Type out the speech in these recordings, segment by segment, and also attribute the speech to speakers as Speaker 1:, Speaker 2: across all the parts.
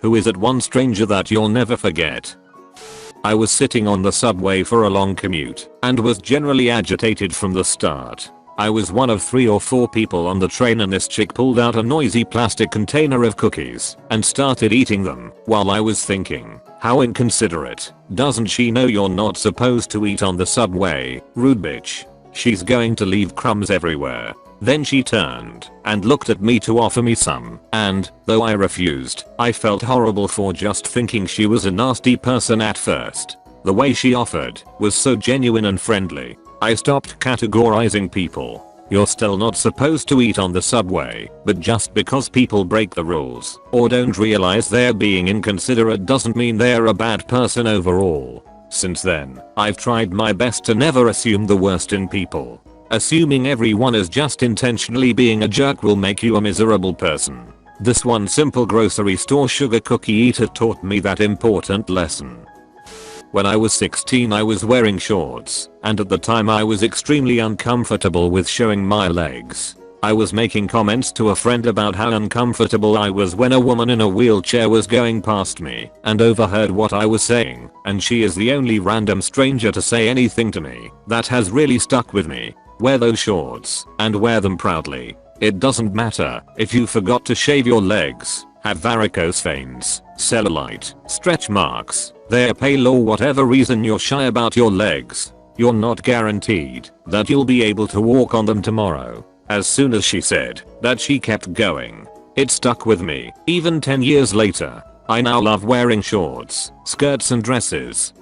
Speaker 1: Who is it? One stranger that you'll never forget? I was sitting on the subway for a long commute and was generally agitated from the start. I was one of 3 or 4 people on the train and this chick pulled out a noisy plastic container of cookies and started eating them while I was thinking, how inconsiderate. Doesn't she know you're not supposed to eat on the subway? Rude bitch. She's going to leave crumbs everywhere. Then she turned and looked at me to offer me some, and, though I refused, I felt horrible for just thinking she was a nasty person at first. The way she offered was so genuine and friendly. I stopped categorizing people. You're still not supposed to eat on the subway, but just because people break the rules or don't realize they're being inconsiderate doesn't mean they're a bad person overall. Since then, I've tried my best to never assume the worst in people. Assuming everyone is just intentionally being a jerk will make you a miserable person. This one simple grocery store sugar cookie eater taught me that important lesson. When I was 16 I was wearing shorts, and at the time I was extremely uncomfortable with showing my legs. I was making comments to a friend about how uncomfortable I was when a woman in a wheelchair was going past me and overheard what I was saying, and she is the only random stranger to say anything to me. That has really stuck with me. Wear those shorts and wear them proudly. It doesn't matter if you forgot to shave your legs, have varicose veins, cellulite, stretch marks, they're pale or whatever reason you're shy about your legs. You're not guaranteed that you'll be able to walk on them tomorrow. As soon as she said that, she kept going. It stuck with me. Even 10 years later, I now love wearing shorts, skirts and dresses.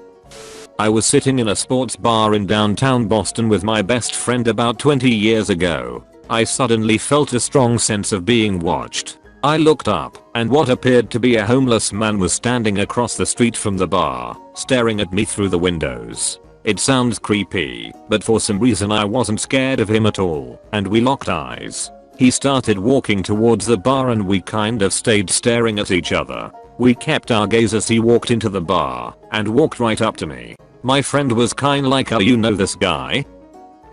Speaker 1: I was sitting in a sports bar in downtown Boston with my best friend about 20 years ago. I suddenly felt a strong sense of being watched. I looked up, and what appeared to be a homeless man was standing across the street from the bar, staring at me through the windows. It sounds creepy, but for some reason I wasn't scared of him at all, and we locked eyes. He started walking towards the bar and we kind of stayed staring at each other. We kept our gaze as he walked into the bar and walked right up to me. My friend was kinda like, "Oh, you know this guy?"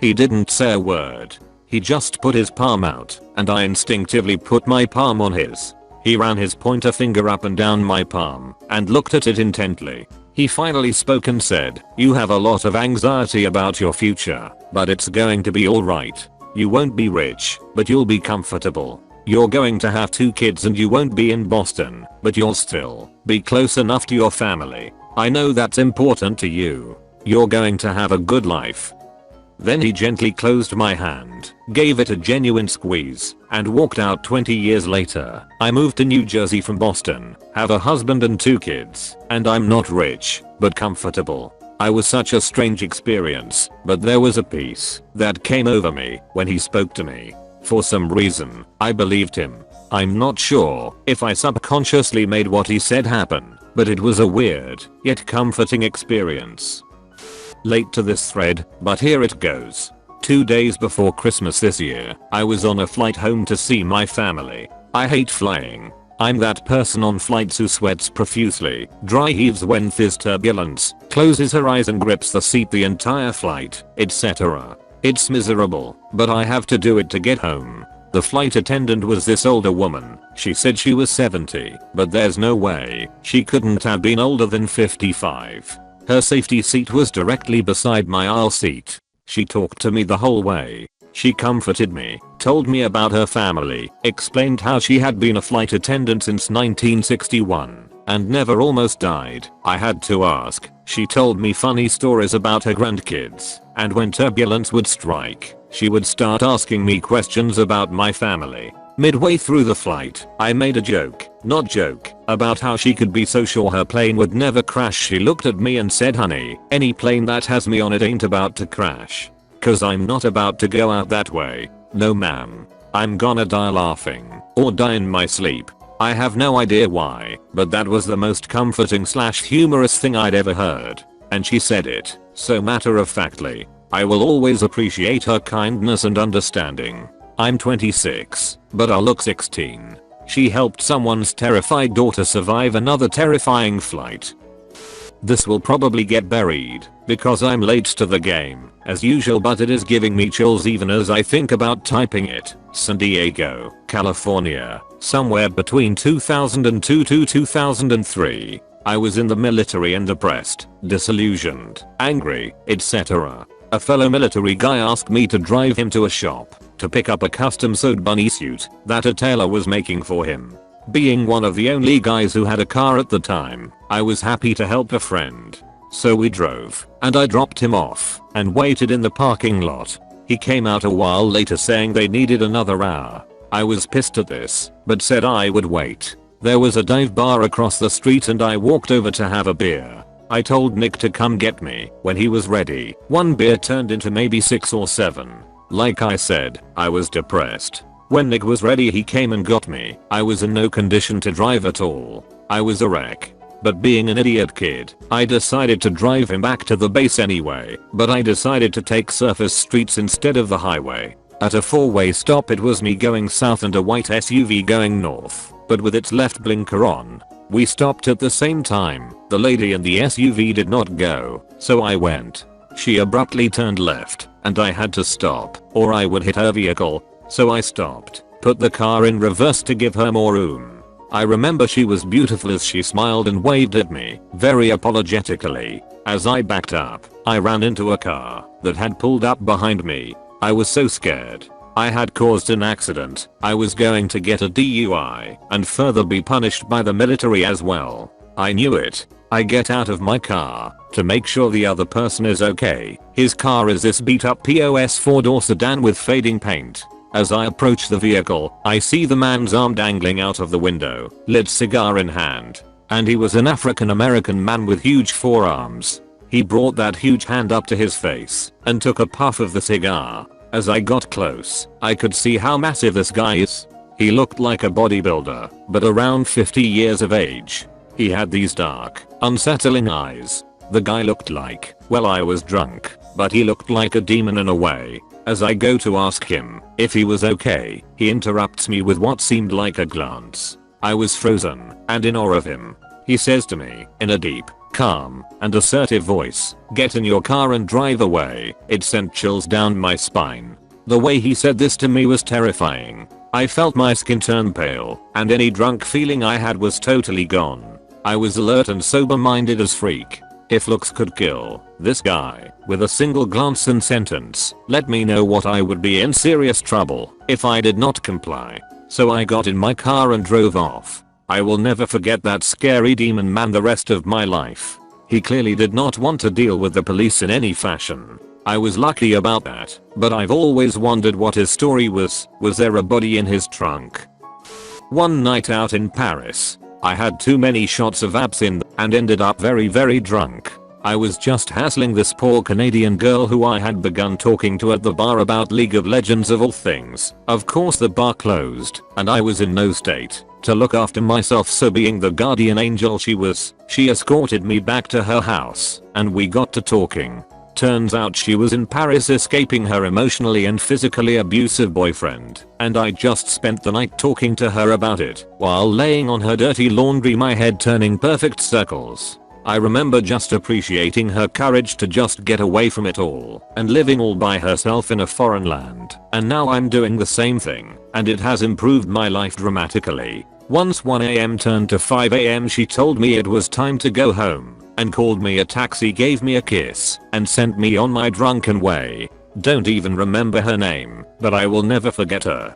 Speaker 1: He didn't say a word. He just put his palm out, and I instinctively put my palm on his. He ran his pointer finger up and down my palm and looked at it intently. He finally spoke and said, "You have a lot of anxiety about your future, but it's going to be alright. You won't be rich, but you'll be comfortable. You're going to have 2 kids and you won't be in Boston, but you'll still be close enough to your family. I know that's important to you. You're going to have a good life." Then he gently closed my hand, gave it a genuine squeeze, and walked out. 20 years later, I moved to New Jersey from Boston, have a husband and 2 kids, and I'm not rich, but comfortable. I was such a strange experience, but there was a peace that came over me when he spoke to me. For some reason, I believed him. I'm not sure if I subconsciously made what he said happen, but it was a weird, yet comforting experience. Late to this thread, but here it goes. 2 days before Christmas this year, I was on a flight home to see my family. I hate flying. I'm that person on flights who sweats profusely, dry heaves when there's turbulence, closes her eyes and grips the seat the entire flight, etc. It's miserable, but I have to do it to get home. The flight attendant was this older woman. She said she was 70, but there's no way she couldn't have been older than 55. Her safety seat was directly beside my aisle seat. She talked to me the whole way. She comforted me, told me about her family, explained how she had been a flight attendant since 1961 and never almost died. I had to ask. She told me funny stories about her grandkids, and when turbulence would strike, she would start asking me questions about my family. Midway through the flight, I made a joke, about how she could be so sure her plane would never crash. She looked at me and said, "Honey, any plane that has me on it ain't about to crash. 'Cause I'm not about to go out that way. No ma'am. I'm gonna die laughing, or die in my sleep." I have no idea why, but that was the most comforting / humorous thing I'd ever heard. And she said it so matter-of-factly. I will always appreciate her kindness and understanding. I'm 26, but I look 16. She helped someone's terrified daughter survive another terrifying flight. This will probably get buried because I'm late to the game as usual, but it is giving me chills even as I think about typing it. San Diego, California, somewhere between 2002 to 2003. I was in the military and depressed, disillusioned, angry, etc. A fellow military guy asked me to drive him to a shop to pick up a custom sewed bunny suit that a tailor was making for him. Being one of the only guys who had a car at the time, I was happy to help a friend. So we drove, and I dropped him off and waited in the parking lot. He came out a while later saying they needed another hour. I was pissed at this, but said I would wait. There was a dive bar across the street and I walked over to have a beer. I told Nick to come get me when he was ready. One beer turned into maybe 6 or 7. Like I said, I was depressed. When Nick was ready he came and got me. I was in no condition to drive at all. I was a wreck. But being an idiot kid, I decided to drive him back to the base anyway, but I decided to take surface streets instead of the highway. At a 4-way stop it was me going south and a white SUV going north, but with its left blinker on. We stopped at the same time. The lady in the SUV did not go, so I went. She abruptly turned left, and I had to stop, or I would hit her vehicle. So I stopped, put the car in reverse to give her more room. I remember she was beautiful as she smiled and waved at me, very apologetically. As I backed up, I ran into a car that had pulled up behind me. I was so scared. I had caused an accident. I was going to get a DUI and further be punished by the military as well. I knew it. I get out of my car to make sure the other person is okay. His car is this beat up POS 4-door sedan with fading paint. As I approach the vehicle, I see the man's arm dangling out of the window, lit cigar in hand. And he was an African American man with huge forearms. He brought that huge hand up to his face and took a puff of the cigar. As I got close, I could see how massive this guy is. He looked like a bodybuilder, but around 50 years of age. He had these dark, unsettling eyes. The guy looked like, well, I was drunk, but he looked like a demon in a way. As I go to ask him if he was okay, he interrupts me with what seemed like a glance. I was frozen and in awe of him. He says to me in a deep, calm, and assertive voice, "Get in your car and drive away." It sent chills down my spine. The way he said this to me was terrifying. I felt my skin turn pale, and any drunk feeling I had was totally gone. I was alert and sober-minded as freak. If looks could kill, this guy, with a single glance and sentence, let me know what I would be in serious trouble if I did not comply. So I got in my car and drove off. I will never forget that scary demon man the rest of my life. He clearly did not want to deal with the police in any fashion. I was lucky about that, but I've always wondered what his story was. Was there a body in his trunk? One night out in Paris, I had too many shots of absinthe and ended up very drunk. I was just hassling this poor Canadian girl who I had begun talking to at the bar about League of Legends of all things. Of course the bar closed, and I was in no state to look after myself, so being the guardian angel she was, she escorted me back to her house, and we got to talking. Turns out she was in Paris escaping her emotionally and physically abusive boyfriend, and I just spent the night talking to her about it while laying on her dirty laundry, my head turning perfect circles. I remember just appreciating her courage to just get away from it all and living all by herself in a foreign land, and now I'm doing the same thing, and it has improved my life dramatically. Once 1 AM turned to 5 AM, she told me it was time to go home and called me a taxi, gave me a kiss, and sent me on my drunken way. Don't even remember her name, but I will never forget her.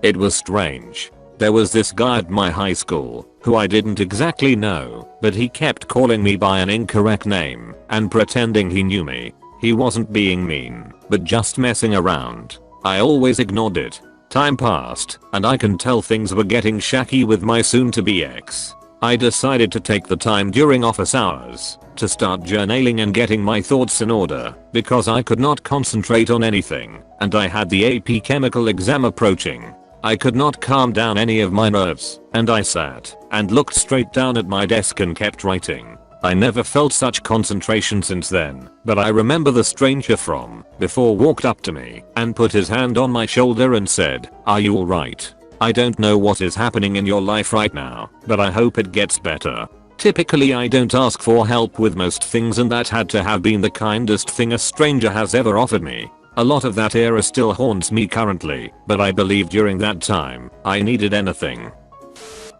Speaker 1: It was strange. There was this guy at my high school who I didn't exactly know, but he kept calling me by an incorrect name and pretending he knew me. He wasn't being mean, but just messing around. I always ignored it. Time passed, and I can tell things were getting shaky with my soon-to-be ex. I decided to take the time during office hours to start journaling and getting my thoughts in order because I could not concentrate on anything, and I had the AP chemical exam approaching. I could not calm down any of my nerves, and I sat and looked straight down at my desk and kept writing. I never felt such concentration since then, but I remember the stranger from before walked up to me and put his hand on my shoulder and said, "Are you alright? I don't know what is happening in your life right now, but I hope it gets better." Typically I don't ask for help with most things, and that had to have been the kindest thing a stranger has ever offered me. A lot of that era still haunts me currently, but I believe during that time, I needed anything.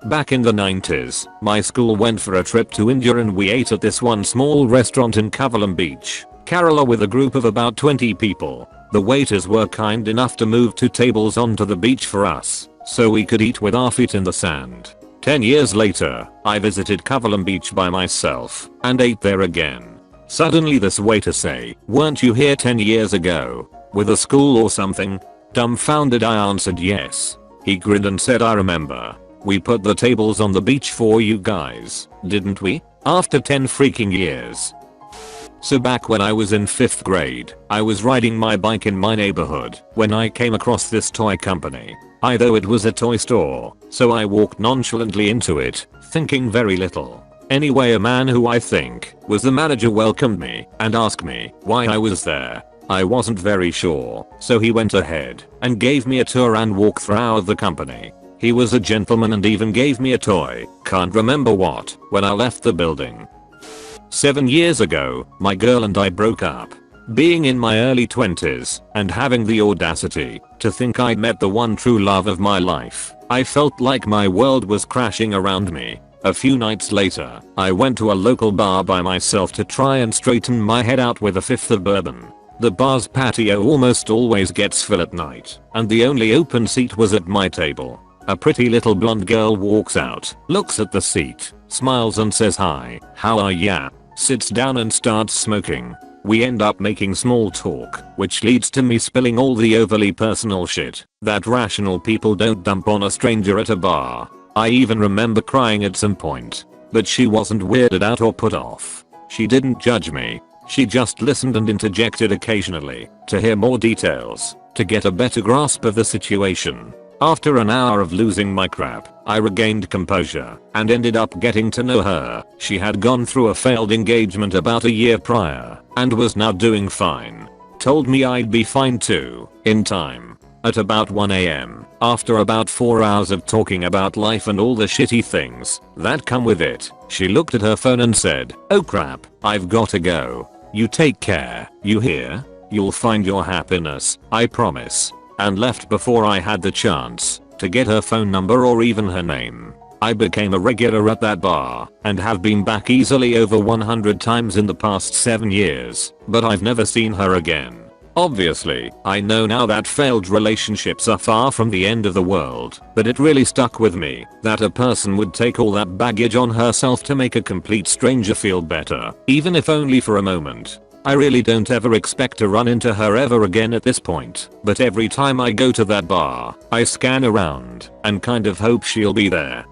Speaker 1: Back in the 90s, my school went for a trip to India and we ate at this one small restaurant in Kovalam Beach, Kerala with a group of about 20 people. The waiters were kind enough to move 2 tables onto the beach for us, so we could eat with our feet in the sand. 10 years later, I visited Kovalam Beach by myself and ate there again. Suddenly this waiter say, "Weren't you here 10 years ago? With a school or something?" Dumbfounded I answered yes. He grinned and said, "I remember. We put the tables on the beach for you guys, didn't we? After 10 freaking years." So back when I was in 5th grade, I was riding my bike in my neighborhood when I came across this toy company. Though it was a toy store, so I walked nonchalantly into it, thinking very little. Anyway, a man who I think was the manager welcomed me and asked me why I was there. I wasn't very sure, so he went ahead and gave me a tour and walk throughout the company. He was a gentleman and even gave me a toy, can't remember what, when I left the building. 7 years ago, my girl and I broke up. Being in my early 20s and having the audacity to think I'd met the one true love of my life, I felt like my world was crashing around me. A few nights later, I went to a local bar by myself to try and straighten my head out with a fifth of bourbon. The bar's patio almost always gets full at night, and the only open seat was at my table. A pretty little blonde girl walks out, looks at the seat, smiles and says hi, "How are ya?" Sits down and starts smoking. We end up making small talk, which leads to me spilling all the overly personal shit that rational people don't dump on a stranger at a bar. I even remember crying at some point. But she wasn't weirded out or put off. She didn't judge me. She just listened and interjected occasionally to hear more details, to get a better grasp of the situation. After an hour of losing my crap, I regained composure and ended up getting to know her. She had gone through a failed engagement about a year prior and was now doing fine. Told me I'd be fine too, in time. At about 1 AM, after about 4 hours of talking about life and all the shitty things that come with it, she looked at her phone and said, "Oh crap, I've gotta go. You take care, you hear? You'll find your happiness, I promise." And left before I had the chance to get her phone number or even her name. I became a regular at that bar and have been back easily over 100 times in the past 7 years, but I've never seen her again. Obviously, I know now that failed relationships are far from the end of the world, but it really stuck with me that a person would take all that baggage on herself to make a complete stranger feel better, even if only for a moment. I really don't ever expect to run into her ever again at this point, but every time I go to that bar, I scan around and kind of hope she'll be there.